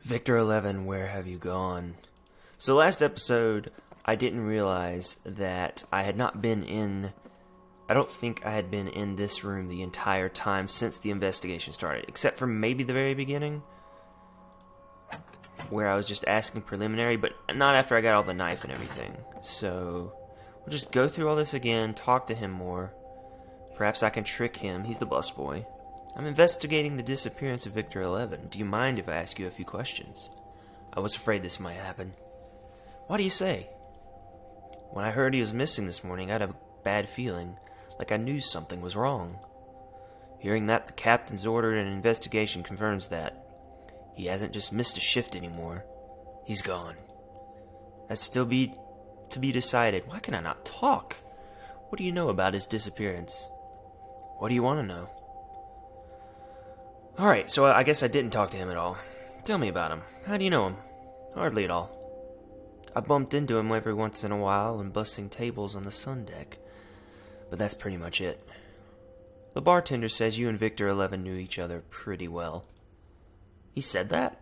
Victor 11, where have you gone? So last episode, I didn't realize that I had not been in... I don't think I had been in this room the entire time since the investigation started, except for maybe the very beginning, where I was just asking preliminary, but not after I got all the knife and everything. So, we'll just go through all this again, talk to him more. Perhaps I can trick him. He's the busboy. I'm investigating the disappearance of Victor 11. Do you mind if I ask you a few questions? I was afraid this might happen. Why do you say? When I heard he was missing this morning, I had a bad feeling, like I knew something was wrong. Hearing that the captain's ordered an investigation confirms that. He hasn't just missed a shift anymore. He's gone. That's still to be decided. Why can I not talk? What do you know about his disappearance? What do you want to know? Alright, so I guess I didn't talk to him at all. Tell me about him. How do you know him? Hardly at all. I bumped into him every once in a while when bussing tables on the sun deck. But that's pretty much it. The bartender says you and Victor 11 knew each other pretty well. He said that?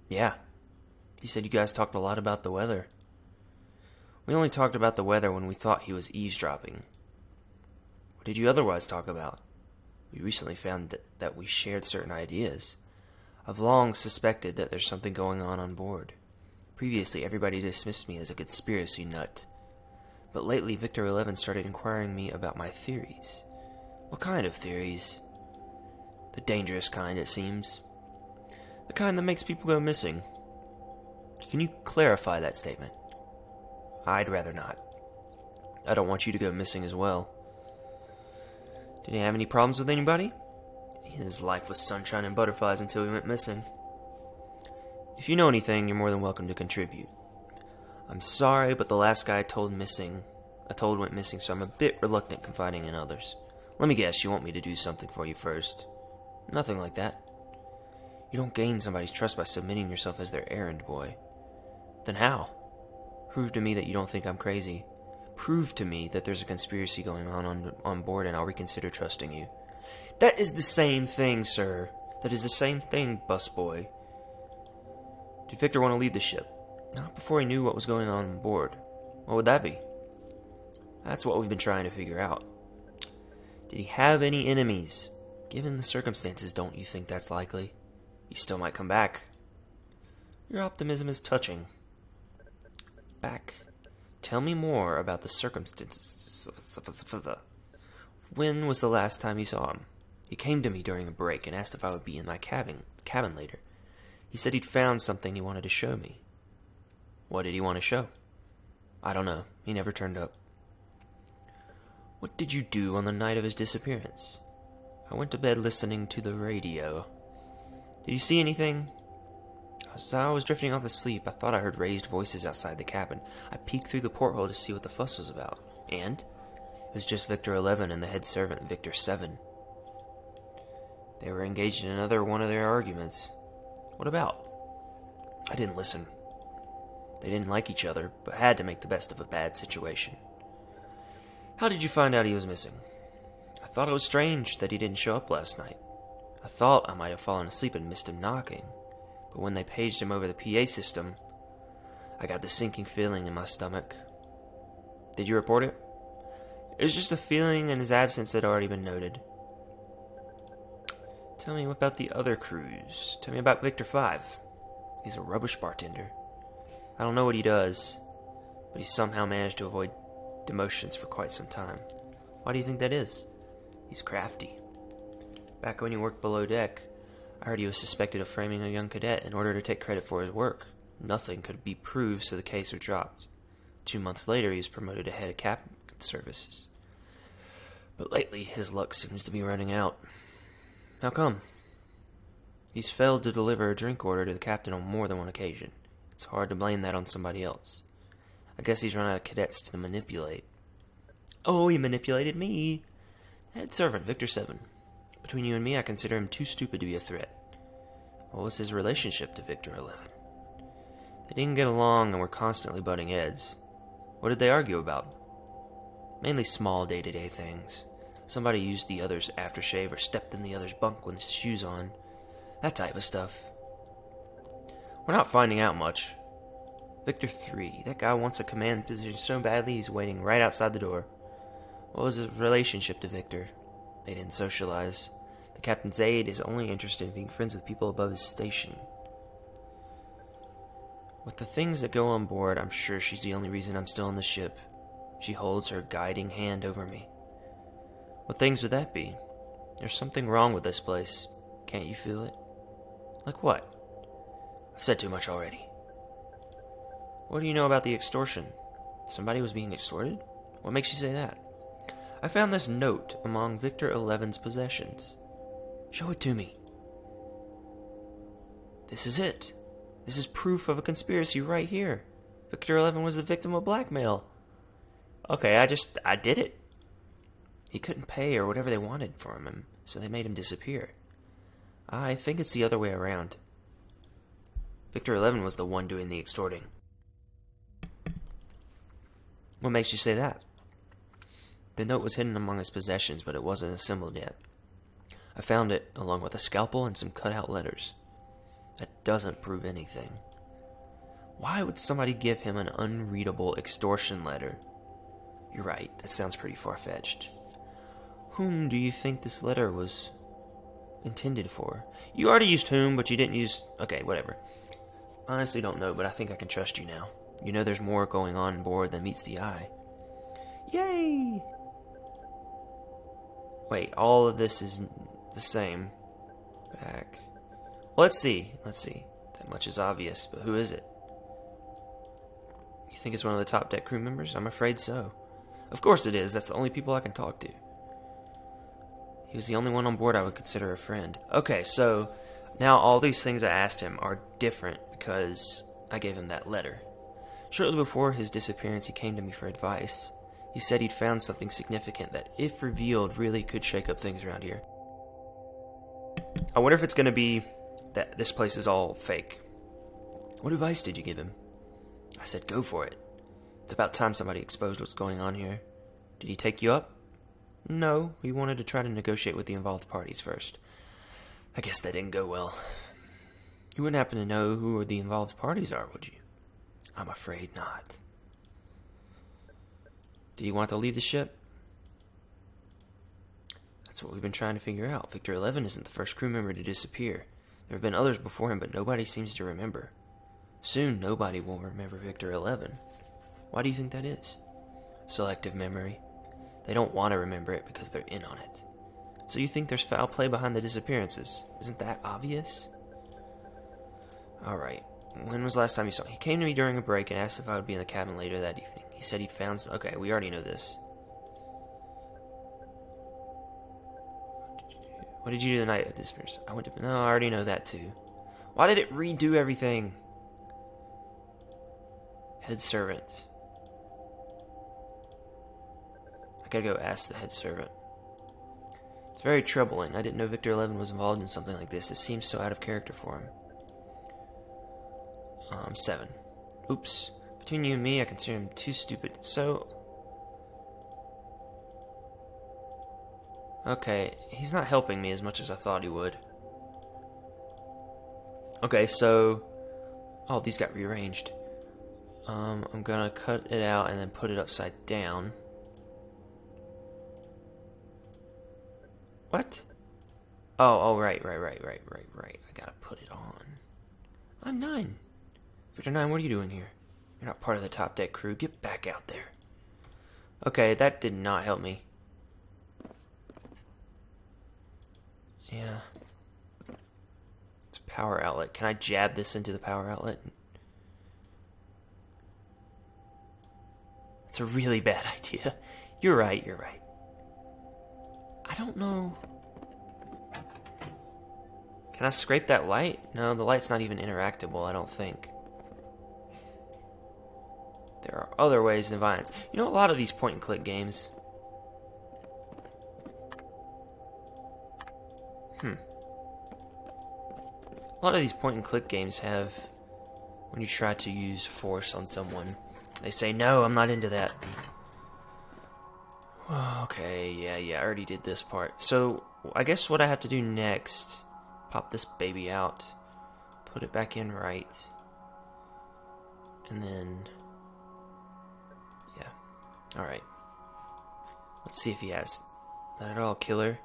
Yeah. He said you guys talked a lot about the weather. We only talked about the weather when we thought he was eavesdropping. What did you otherwise talk about? We recently found that we shared certain ideas. I've long suspected that there's something going on board. Previously, everybody dismissed me as a conspiracy nut. But lately, Victor 11 started inquiring me about my theories. What kind of theories? The dangerous kind, it seems. The kind that makes people go missing. Can you clarify that statement? I'd rather not. I don't want you to go missing as well. Did he have any problems with anybody? His life was sunshine and butterflies until he went missing. If you know anything, you're more than welcome to contribute. I'm sorry, but the last guy I told went missing, so I'm a bit reluctant confiding in others. Let me guess, you want me to do something for you first. Nothing like that. You don't gain somebody's trust by submitting yourself as their errand boy. Then how? Prove to me that you don't think I'm crazy. Prove to me that there's a conspiracy going on board, and I'll reconsider trusting you. That is the same thing, sir. That is the same thing, busboy. Did Victor want to leave the ship? Not before he knew what was going on board. What would that be? That's what we've been trying to figure out. Did he have any enemies? Given the circumstances, don't you think that's likely? He still might come back. Your optimism is touching. Back. Tell me more about the circumstances. When was the last time you saw him? He came to me during a break and asked if I would be in my cabin later. He said he'd found something he wanted to show me. What did he want to show? I don't know. He never turned up. What did you do on the night of his disappearance? I went to bed listening to the radio. Did you see anything? As I was drifting off to sleep, I thought I heard raised voices outside the cabin. I peeked through the porthole to see what the fuss was about. And it was just Victor 11 and the head servant, Victor 7. They were engaged in another one of their arguments. What about? I didn't listen. They didn't like each other, but had to make the best of a bad situation. How did you find out he was missing? I thought it was strange that he didn't show up last night. I thought I might have fallen asleep and missed him knocking. But when they paged him over the PA system, I got this sinking feeling in my stomach. Did you report it? It was just a feeling, and his absence had already been noted. Tell me about the other crews. Tell me about Victor 5. He's a rubbish bartender. I don't know what he does, but he's somehow managed to avoid demotions for quite some time. Why do you think that is? He's crafty. Back when he worked below deck, I heard he was suspected of framing a young cadet in order to take credit for his work. Nothing could be proved, so the case was dropped. 2 months later, he was promoted to head of captain services. But lately, his luck seems to be running out. How come? He's failed to deliver a drink order to the captain on more than one occasion. It's hard to blame that on somebody else. I guess he's run out of cadets to manipulate. Oh, he manipulated me. Head servant, Victor 7. Between you and me, I consider him too stupid to be a threat. What was his relationship to Victor 11? They didn't get along and were constantly butting heads. What did they argue about? Mainly small day-to-day things. Somebody used the other's aftershave or stepped in the other's bunk with his shoes on. That type of stuff. We're not finding out much. Victor 3. That guy wants a command position so badly he's waiting right outside the door. What was his relationship to Victor? They didn't socialize. The captain's aide is only interested in being friends with people above his station. With the things that go on board, I'm sure she's the only reason I'm still on the ship. She holds her guiding hand over me. What things would that be? There's something wrong with this place. Can't you feel it? Like what? I've said too much already. What do you know about the extortion? Somebody was being extorted? What makes you say that? I found this note among Victor 11's possessions. Show it to me. This is it. This is proof of a conspiracy right here. Victor 11 was the victim of blackmail. Okay, I did it. He couldn't pay or whatever they wanted from him, so they made him disappear. I think it's the other way around. Victor 11 was the one doing the extorting. What makes you say that? The note was hidden among his possessions, but it wasn't assembled yet. I found it, along with a scalpel and some cut-out letters. That doesn't prove anything. Why would somebody give him an unreadable extortion letter? You're right, that sounds pretty far-fetched. Whom do you think this letter was intended for? You already used whom, but you didn't use... Okay, whatever. Honestly don't know, but I think I can trust you now. You know there's more going on board than meets the eye. Yay! Wait, all of this is the same. Back. Well, let's see. That much is obvious, but who is it? You think it's one of the top deck crew members? I'm afraid so. Of course it is. That's the only people I can talk to. He was the only one on board I would consider a friend. Okay, so now all these things I asked him are different because I gave him that letter. Shortly before his disappearance, he came to me for advice. He said he'd found something significant that, if revealed, really could shake up things around here. I wonder if it's going to be that this place is all fake. What advice did you give him? I said, go for it. It's about time somebody exposed what's going on here. Did he take you up? No, he wanted to try to negotiate with the involved parties first. I guess that didn't go well. You wouldn't happen to know who the involved parties are, would you? I'm afraid not. Do you want to leave the ship? That's what we've been trying to figure out. Victor 11 isn't the first crew member to disappear. There have been others before him, but nobody seems to remember. Soon, nobody will remember Victor 11. Why do you think that is? Selective memory. They don't want to remember it because they're in on it. So you think there's foul play behind the disappearances? Isn't that obvious? Alright. When was the last time you saw him? He came to me during a break and asked if I would be in the cabin later that evening. He said he'd found... Okay, we already know this. What did you do the night of this disappearance? I went to... No, I already know that too. Why did it redo everything? Head servant. I gotta go ask the head servant. It's very troubling. I didn't know Victor 11 was involved in something like this. It seems so out of character for him. 7. Oops. Between you and me, I consider him too stupid. So... Okay, he's not helping me as much as I thought he would. Okay, so... Oh, these got rearranged. I'm gonna cut it out and then put it upside down. What? Oh, right. I gotta put it on. I'm 9. Victor 9, what are you doing here? You're not part of the top deck crew. Get back out there. Okay, that did not help me. Yeah. It's a power outlet. Can I jab this into the power outlet? It's a really bad idea. You're right. I don't know. Can I scrape that light? No, the light's not even interactable, I don't think. There are other ways than violence. You know, a lot of these point-and-click games... A lot of these point-and-click games have... When you try to use force on someone, they say, no, I'm not into that. Okay, yeah, I already did this part. So, I guess what I have to do next... Pop this baby out. put it back in right. And then... yeah. Alright. Let's see if he has... Not at all, killer.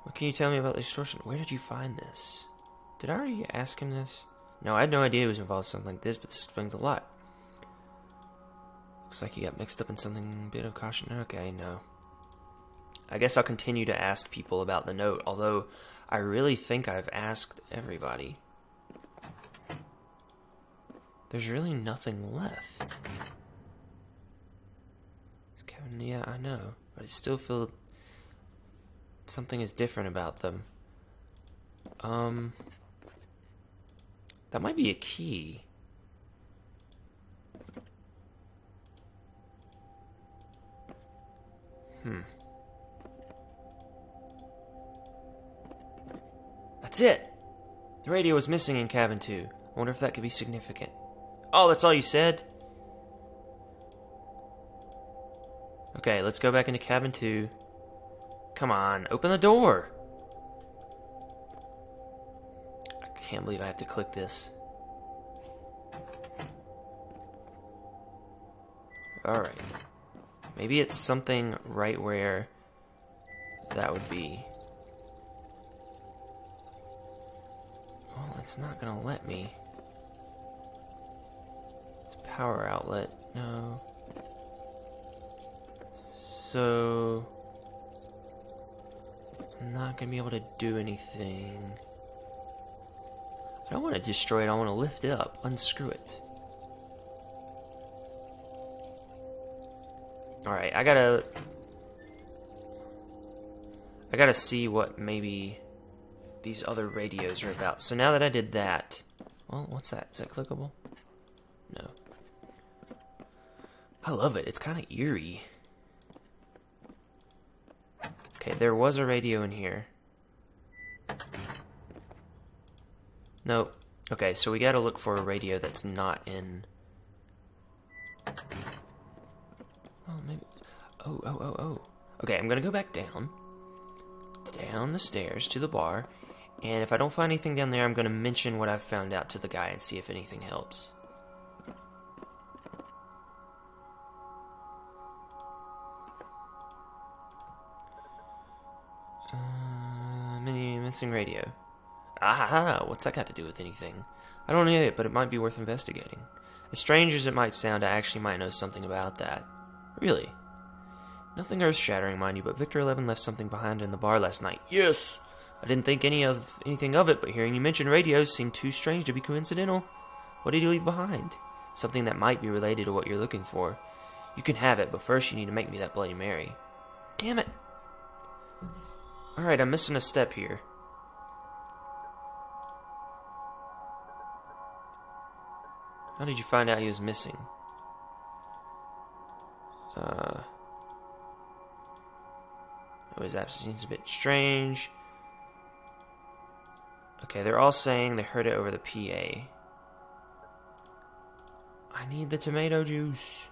What can you tell me about the extortion? Where did you find this? Did I already ask him this? No, I had no idea he was involved in something like this, but this explains a lot. Looks like he got mixed up in something, bit of caution. Okay, no. I guess I'll continue to ask people about the note, although I really think I've asked everybody. There's really nothing left. It's Kevin, yeah, I know, but I still feel something is different about them. That might be a key. That's it! The radio was missing in cabin 2. I wonder if that could be significant. Oh, that's all you said? Okay, let's go back into cabin 2. Come on, open the door! I can't believe I have to click this. Alright. Maybe it's something right where that would be. Well, it's not gonna let me. It's power outlet. No. So... I'm not gonna be able to do anything. I don't want to destroy it, I want to lift it up, unscrew it. Alright, I gotta see what maybe these other radios are about. So now that I did that... Well, what's that? Is that clickable? No. I love it. It's kind of eerie. Okay, there was a radio in here. Nope. Okay, so we gotta look for a radio that's not in... Oh, maybe... Oh. Okay, I'm gonna go back down the stairs to the bar, and if I don't find anything down there, I'm gonna mention what I've found out to the guy and see if anything helps. Missing radio. Ah, what's that got to do with anything? I don't know yet, but it might be worth investigating. As strange as it might sound, I actually might know something about that. Really? Nothing earth-shattering, mind you, but Victor 11 left something behind in the bar last night. Yes! I didn't think anything of it, but hearing you mention radios seemed too strange to be coincidental. What did he leave behind? Something that might be related to what you're looking for. You can have it, but first you need to make me that Bloody Mary. Damn it! Alright, I'm missing a step here. How did you find out he was missing? His absence seems a bit strange. Okay, they're all saying they heard it over the PA. I need the tomato juice.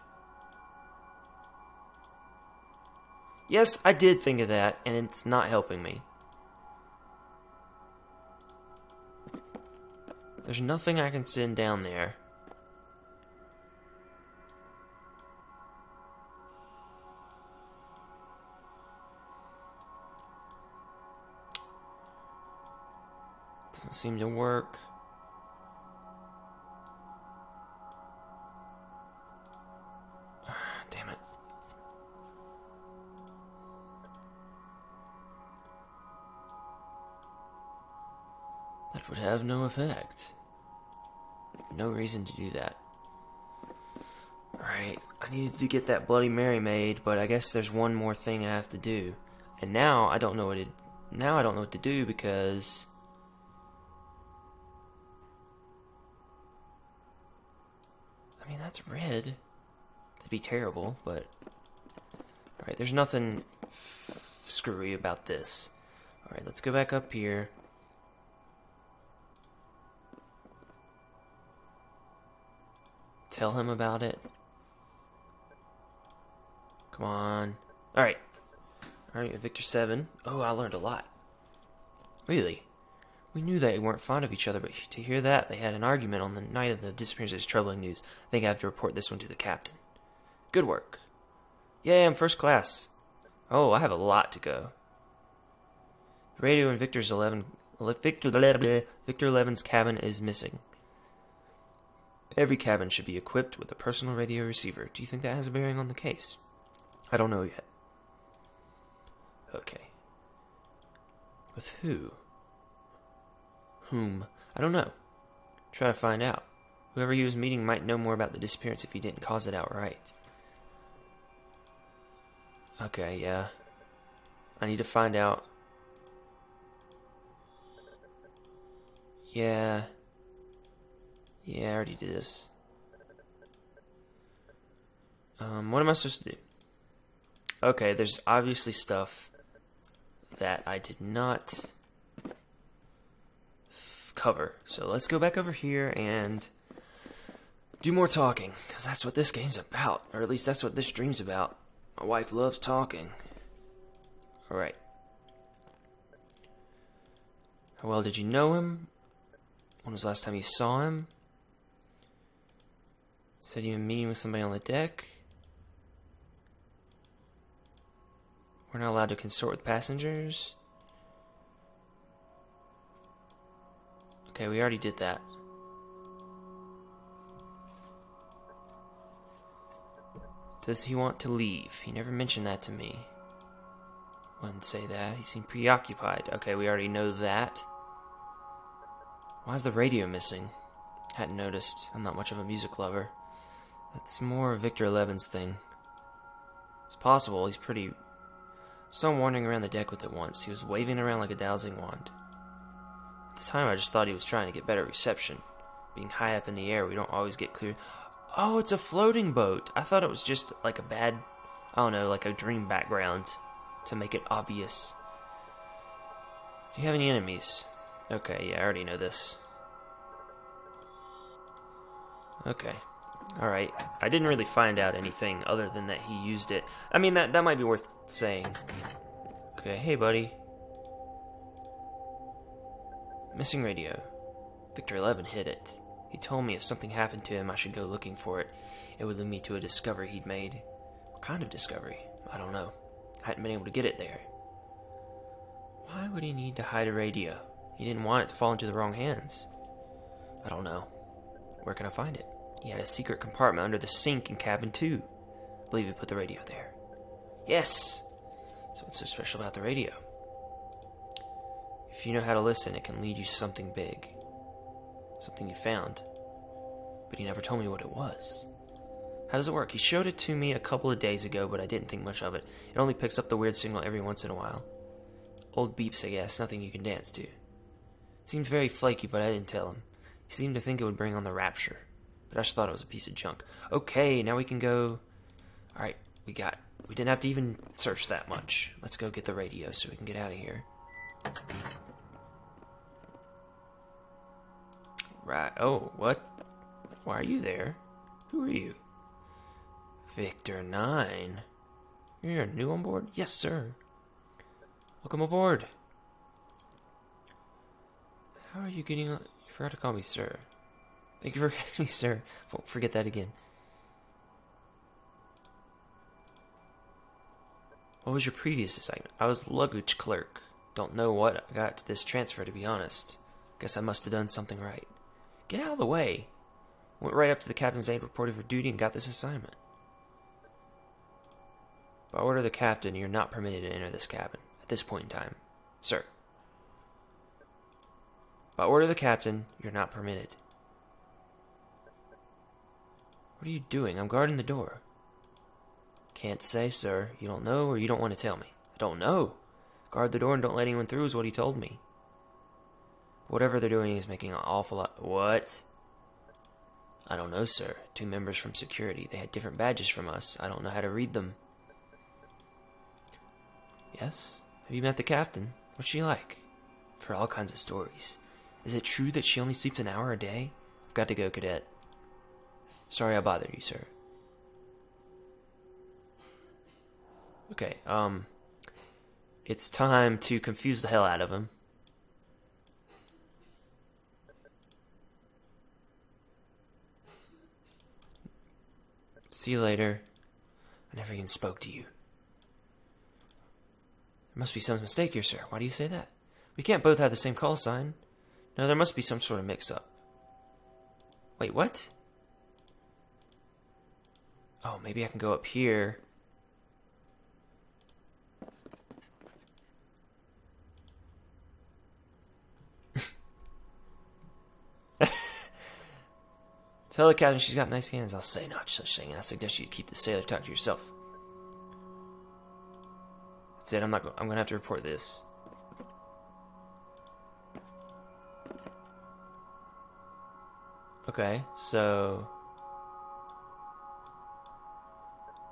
Yes, I did think of that, and it's not helping me. There's nothing I can send down there. Doesn't seem to work. Damn it. That would have no effect. No reason to do that. Alright, I needed to get that Bloody Mary made, but I guess there's one more thing I have to do. And now I don't know what to do because I mean, that's red. That'd be terrible, but... Alright, there's nothing screwy about this. Alright, let's go back up here. Tell him about it. Come on. Alright. Alright, Victor 7. Oh, I learned a lot. Really? We knew they weren't fond of each other, but to hear that they had an argument on the night of the disappearance is troubling news. I think I have to report this one to the captain. Good work. Yay, I'm first class. Oh, I have a lot to go. The radio in Victor 11's cabin is missing. Every cabin should be equipped with a personal radio receiver. Do you think that has a bearing on the case? I don't know yet. Okay. With who? Whom? I don't know. Try to find out. Whoever he was meeting might know more about the disappearance if he didn't cause it outright. Okay, yeah. I need to find out. Yeah. Yeah, I already did this. What am I supposed to do? Okay, there's obviously stuff that I did not cover. So let's go back over here and do more talking, because that's what this game's about. Or at least that's what this stream's about. My wife loves talking. Alright. How well did you know him? When was the last time you saw him? Said you were meeting with somebody on the deck. We're not allowed to consort with passengers. Okay, we already did that. Does he want to leave? He never mentioned that to me. Wouldn't say that. He seemed preoccupied. Okay, we already know that. Why is the radio missing? Hadn't noticed. I'm not much of a music lover. That's more Victor 11's thing. It's possible. He's pretty... Saw him wandering around the deck with it once. He was waving around like a dowsing wand. At the time, I just thought he was trying to get better reception. Being high up in the air, we don't always get clear... Oh, it's a floating boat. I thought it was just like a bad... I don't know, like a dream background to make it obvious. Do you have any enemies? Okay, yeah, I already know this. Okay. Alright. I didn't really find out anything other than that he used it. I mean, that might be worth saying. Okay, hey, buddy. Missing radio. Victor 11 hid it. He told me if something happened to him, I should go looking for it. It would lead me to a discovery he'd made. What kind of discovery? I don't know. I hadn't been able to get it there. Why would he need to hide a radio? He didn't want it to fall into the wrong hands. I don't know. Where can I find it? He had a secret compartment under the sink in cabin 2. I believe he put the radio there. Yes! So what's so special about the radio? If you know how to listen, it can lead you to something big. Something you found. But he never told me what it was. How does it work? He showed it to me a couple of days ago, but I didn't think much of it. It only picks up the weird signal every once in a while. Old beeps, I guess. Nothing you can dance to. Seemed very flaky, but I didn't tell him. He seemed to think it would bring on the rapture. But I just thought it was a piece of junk. Okay, now we can go... Alright, we didn't have to even search that much. Let's go get the radio so we can get out of here. Right. Oh, what? Why are you there? Who are you? Victor 9. You're new on board? Yes, sir. Welcome aboard. How are you getting on? You forgot to call me sir. Thank you for getting me sir. Won't forget that again. What was your previous assignment? I was luggage clerk. Don't know what I got to this transfer, to be honest. Guess I must have done something right. Get out of the way. Went right up to the captain's aide, reported for duty, and got this assignment. By order of the captain, you're not permitted to enter this cabin at this point in time. Sir. By order of the captain, you're not permitted. What are you doing? I'm guarding the door. Can't say, sir. You don't know, or you don't want to tell me. I don't know. Guard the door and don't let anyone through is what he told me. Whatever they're doing is making an awful lot... What? I don't know, sir. 2 members from security. They had different badges from us. I don't know how to read them. Yes? Have you met the captain? What's she like? I've heard all kinds of stories. Is it true that she only sleeps an hour a day? I've got to go, cadet. Sorry I bothered you, sir. Okay, it's time to confuse the hell out of him. See you later. I never even spoke to you. There must be some mistake here, sir. Why do you say that? We can't both have the same call sign. No, there must be some sort of mix-up. Wait, what? Oh, maybe I can go up here. Tell the captain she's got nice hands. I'll say not such thing. I suggest you keep the sailor talk to yourself. That's it. I'm gonna have to report this. Okay, so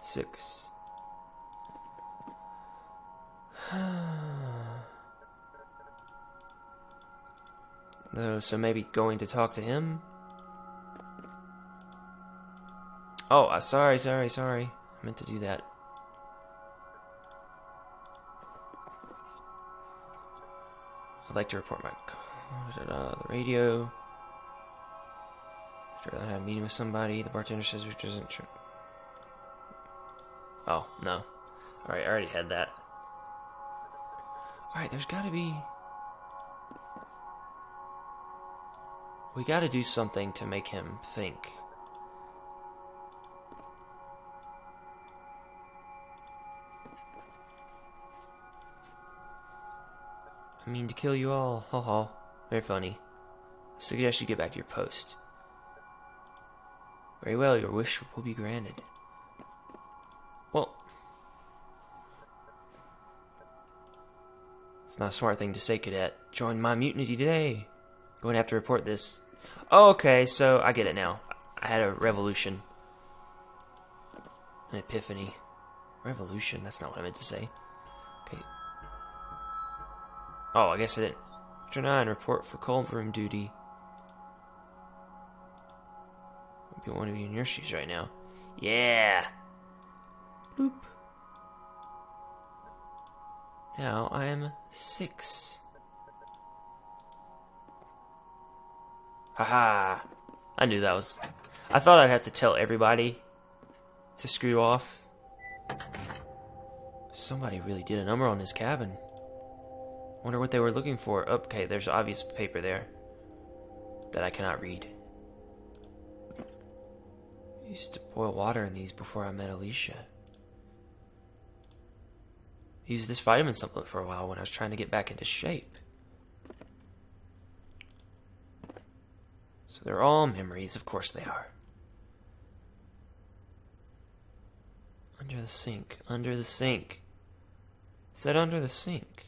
6. No, so maybe going to talk to him. Oh, sorry. I meant to do that. I'd like to report my the radio. I had a meeting with somebody. The bartender says which isn't true. Oh, no. Alright, I already had that. Alright, there's gotta be... We gotta do something to make him think. I mean to kill you all. Ho ho. Very funny. I suggest you get back to your post. Very well, your wish will be granted. Well, it's not a smart thing to say, cadet. Join my mutiny today. Going to have to report this. Oh, okay, so I get it now. I had a revolution. An epiphany. Revolution? That's not what I meant to say. Okay. Oh, I guess I didn't. After 9, report for cold room duty. I want to be in your shoes right now. Yeah! Bloop. Now I am 6. Haha! I knew that was... I thought I'd have to tell everybody to screw off. Somebody really did a number on this cabin. Wonder what they were looking for. Okay, there's obvious paper there that I cannot read. I used to boil water in these before I met Alicia. I used this vitamin supplement for a while when I was trying to get back into shape. So they're all memories, of course they are. Under the sink, under the sink. It said under the sink.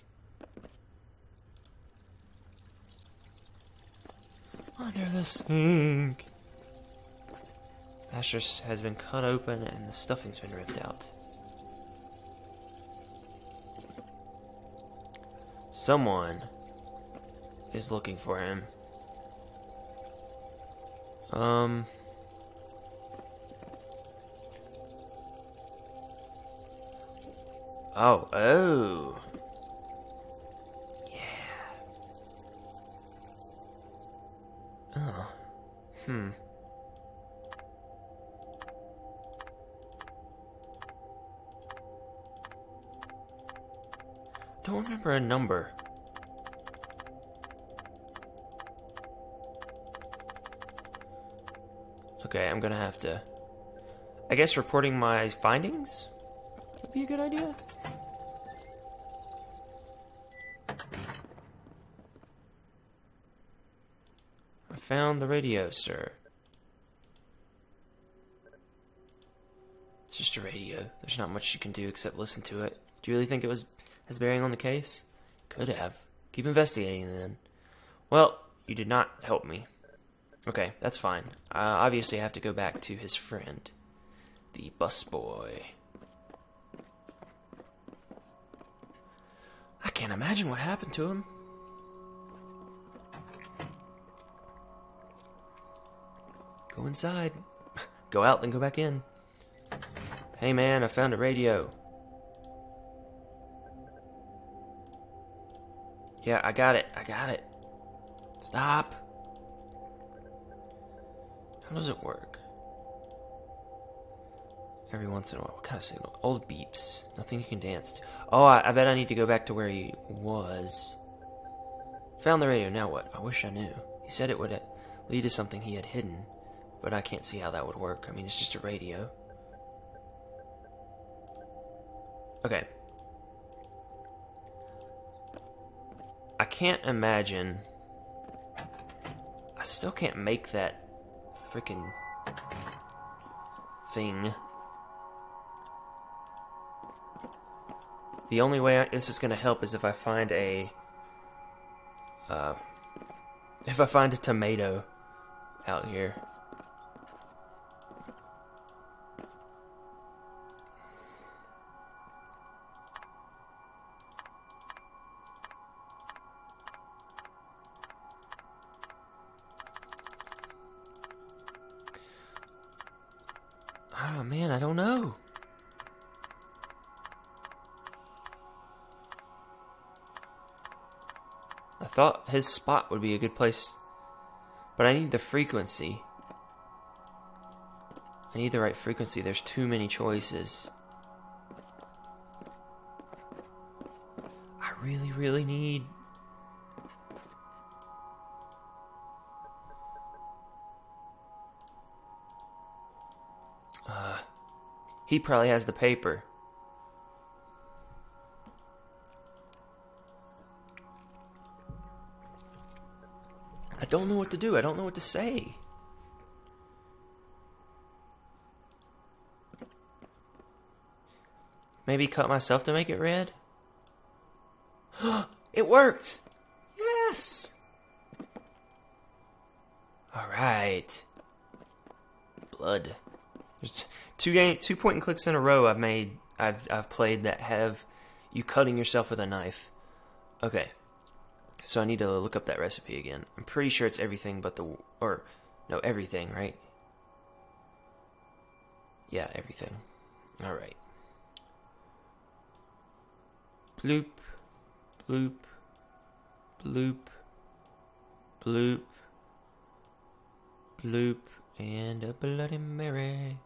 Under the sink. Mattress has been cut open and the stuffing's been ripped out. Someone is looking for him. Oh. Don't remember a number. Okay, I'm gonna have to... I guess reporting my findings would be a good idea. I found the radio, sir. It's just a radio. There's not much you can do except listen to it. Do you really think it has bearing on the case? Could have. Keep investigating then. Well, you did not help me. Okay, that's fine. Obviously I have to go back to his friend, the busboy. I can't imagine what happened to him. Go inside. Go out, then go back in. Hey man, I found a radio. Yeah, I got it. Stop. How does it work? every once in a while. What kind of signal? Old beeps. Nothing you can dance to. Oh, I bet I need to go back to where he was. Found the radio, now what? I wish I knew. He said it would lead to something he had hidden, but I can't see how that would work. I mean, it's just a radio. Okay. I can't imagine... I still can't make that freaking thing. The only way this is going to help is if I find a... if I find a tomato out here. Oh man, I don't know. I thought his spot would be a good place, but I need the frequency. I need the right frequency. There's too many choices. I really, really need... he probably has the paper. I don't know what to do. I don't know what to say. Maybe cut myself to make it red? It worked! Yes! Alright. Blood. There's two point and clicks in a row I've played that have you cutting yourself with a knife. Okay. So I need to look up that recipe again. I'm pretty sure it's everything but everything, right? Yeah, everything. Alright. Bloop, bloop, bloop, bloop, bloop, and a Bloody Mary.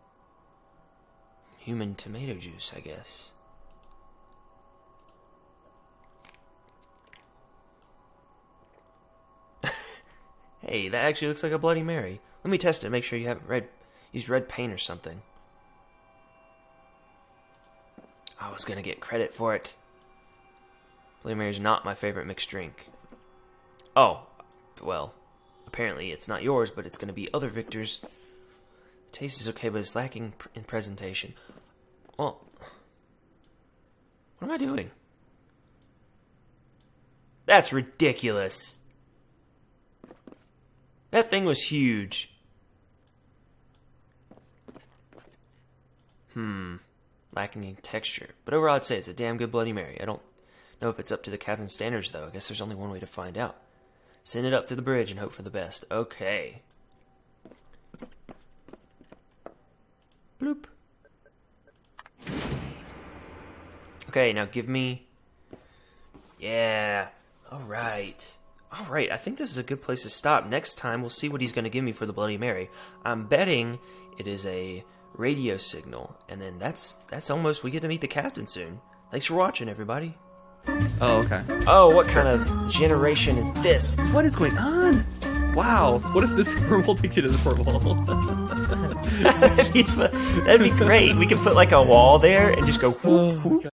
Human tomato juice, I guess. Hey, that actually looks like a Bloody Mary. Let me test it, make sure you haven't used red paint or something. I was gonna get credit for it. Bloody Mary's not my favorite mixed drink. Oh, well, apparently it's not yours, but it's gonna be other Victor's. The taste is okay, but it's lacking in presentation. Well, what am I doing? That's ridiculous. That thing was huge. Lacking in texture. But overall, I'd say it's a damn good Bloody Mary. I don't know if it's up to the captain's standards, though. I guess there's only one way to find out. Send it up to the bridge and hope for the best. Okay. Bloop. Okay, now give me... Yeah. Alright. Alright, I think this is a good place to stop. Next time, we'll see what he's going to give me for the Bloody Mary. I'm betting it is a radio signal. And then that's almost... We get to meet the captain soon. Thanks for watching, everybody. Oh, okay. Oh, what kind of generation is this? What is going on? Wow. What if this wormhole takes you to this wormhole? That'd be great. We could put like a wall there and just go whoop, whoop.